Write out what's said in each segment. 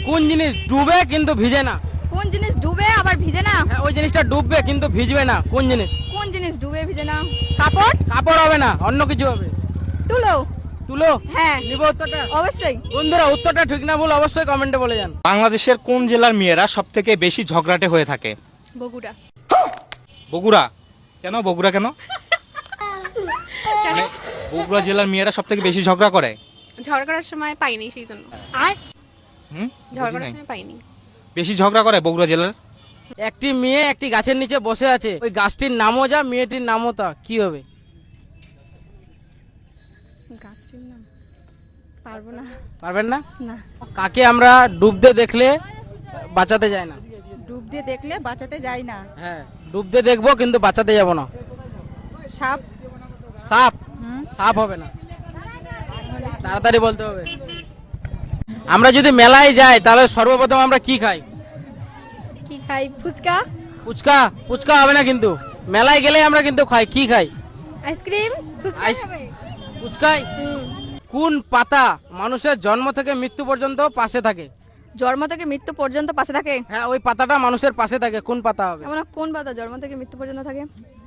কোন জিনিস ডুবে কিন্তু ভিজে না? কোন জিনিস ডুবে আবার ভিজে না? হ্যাঁ, ওই জিনিসটা ডুববে কিন্তু ভিজবে না, কোন জিনিস? কোন জিনিস ডুবে ভিজে না? কাপড়? কাপড় হবে না, অন্য কিছু হবে। তুলো? তুলো? হ্যাঁ, নিব উত্তরটা? অবশ্যই। বন্ধুরা উত্তরটা ঠিক না ভুল অবশ্যই কমেন্টে বলে যান। বাংলাদেশের কোন জেলার মেয়েরা সব থেকে বেশি ঝগড়াটে হয়ে থাকে? বগুড়া। বগুড়া? কেন বগুড়া কেন? মানে বগুড়া জেলার মেয়েরা সব থেকে বেশি ঝগড়া করে? ঝগড়া করার সময় পাইনি সেই জন্য। হুম, ঝগড়া বুঝি করার নাই। সময় পাইনি। বেশি ঝগড়া করে বগুড়া জেলার? একটি মেয়ে একটি গাছের নিচে বসে আছে, ওই গাছটির নামও যা মেয়েটির নামও তা, কি হবে? গাছটির নাম পারবো না। পারবেন না? না। কাকে আমরা ডুবতে দেখলে বাঁচাতে যায় না? ডুব দিয়ে দেখলে বাঁচাতে যায় না। হ্যাঁ, ডুবতে দেখবো কিন্তু বাঁচাতে যাব না। সাপ? সাপ? সাপ হবে না, তাড়াতাড়ি বলতে হবে। আমরা যদি মেলায় যাই তাহলে সর্বপ্রথম আমরা কি খাই? কি খাই? ফুচকা? ফুচকা? ফুচকা হবে না কিন্তু, মেলায় গেলে আমরা কিন্তু খাই, কি খাই? আইসক্রিম? ফুচকা আইস- হবে। ফুচকাই? কোন পাতা মানুষের জন্ম থেকে মৃত্যু পর্যন্ত পাশে থাকে? জন্ম থেকে মৃত্যু পর্যন্ত পাশে থাকে? হ্যাঁ, ওই পাতাটা মানুষের পাশে থাকে, কোন পাতা হবে? এমন কোন পাতা জন্ম থেকে মৃত্যু পর্যন্ত থাকে?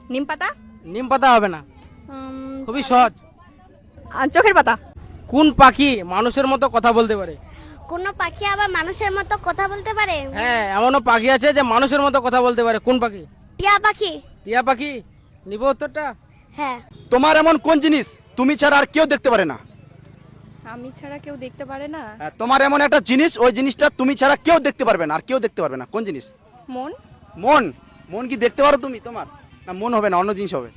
নিম পাতা? নিম পাতা হবে না, খুবই সহজ। আর চোখের পাতা? কোন পাখি মানুষের মতো কথা বলতে পারে? কোনো পাখি আবার মানুষের মতো কথা বলতে পারে? হ্যাঁ, এমনও পাখি আছে যে মানুষের মতো কথা বলতে পারে, কোন পাখি? টিয়া পাখি। টিয়া পাখি? নিব উত্তরটা? হ্যাঁ। তোমার এমন কোন জিনিস তুমি ছাড়া আর কেউ দেখতে পারে না? আমি ছাড়া কেউ দেখতে পারে না? হ্যাঁ, তোমার এমন একটা জিনিস, ওই জিনিসটা তুমি ছাড়া কেউ দেখতে পারবে না, আর কেউ দেখতে পারবে না, কোন জিনিস? মন? মন? মন কি দেখতে পারো তুমি? তোমার না, মন হবে না, অন্য জিনিস হবে।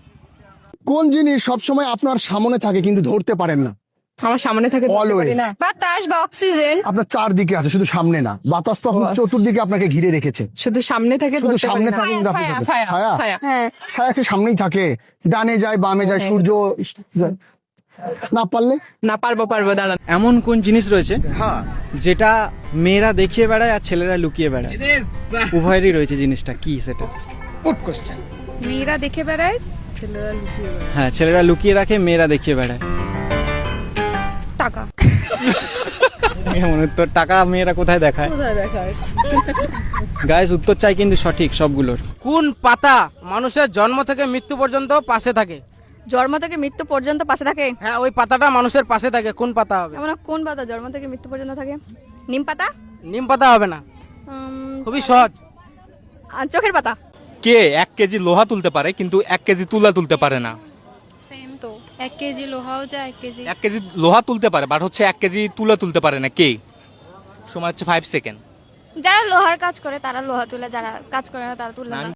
কোন জিনিস সবসময় আপনার সামনে থাকে কিন্তু ধরতে পারেন না? আমার সামনে থাকে Always. বাতাস বা অক্সিজেন? আপনার চারদিকে আছে, শুধু সামনে না। বাতাস তো আপনার চতুর্দিকে আপনাকে ঘিরে রেখেছে। শুধু সামনে থাকে, শুধু ধরতে সামনে পারি না। থাকে কিন্তু আপনি ধরতে- ছায়া, ছায়া? ছায়া। হ্যাঁ। ছায়া কি সামনেই থাকে? ডানে যায় বামে যায়, সূর্য যায়। না পারলে না, পারবো দাঁড়ান। এমন কোন জিনিস রয়েছে যেটা মেয়েরা দেখিয়ে বেড়ায় আর ছেলেরা লুকিয়ে বেড়ায়? উভয়েরই রয়েছে জিনিসটা, কি সেটা? Good question. মেয়েরা দেখে বেড়ায়, হ্যাঁ, ছেলেরা লুকিয়ে রাখে, মেয়েরা দেখিয়ে বেড়ায়। টাকা। এমন উত্তর, টাকা মেয়েরা কোথায় দেখায়? গাইস, উত্তর চাই কিন্তু সঠিক সবগুলোর। কোন পাতা মানুষের জন্ম থেকে মৃত্যু পর্যন্ত পাশে থাকে? জন্ম থেকে মৃত্যু পর্যন্ত পাশে থাকে? হ্যাঁ, ওই পাতাটা মানুষের পাশে থাকে, কোন পাতা হবে? এমন কোন পাতা জন্ম থেকে মৃত্যু পর্যন্ত থাকে? নিম পাতা? নিম পাতা হবে না, খুবই সহজ। আর চোখের পাতা? কে 1 কেজি লোহা তুলতে পারে কিন্তু 1 কেজি তুলা তুলতে পারে না? সেম তো, 1 কেজি লোহাও যায়, 1 কেজি 1 কেজি লোহা তুলতে পারে, বাট হচ্ছে 1 কেজি তুলা তুলতে পারে না, কে? সময় হচ্ছে 5 সেকেন্ড। যারা লোহার কাজ করে তারা লোহা তুলে, যারা কাজ করে না তারা তুলে না।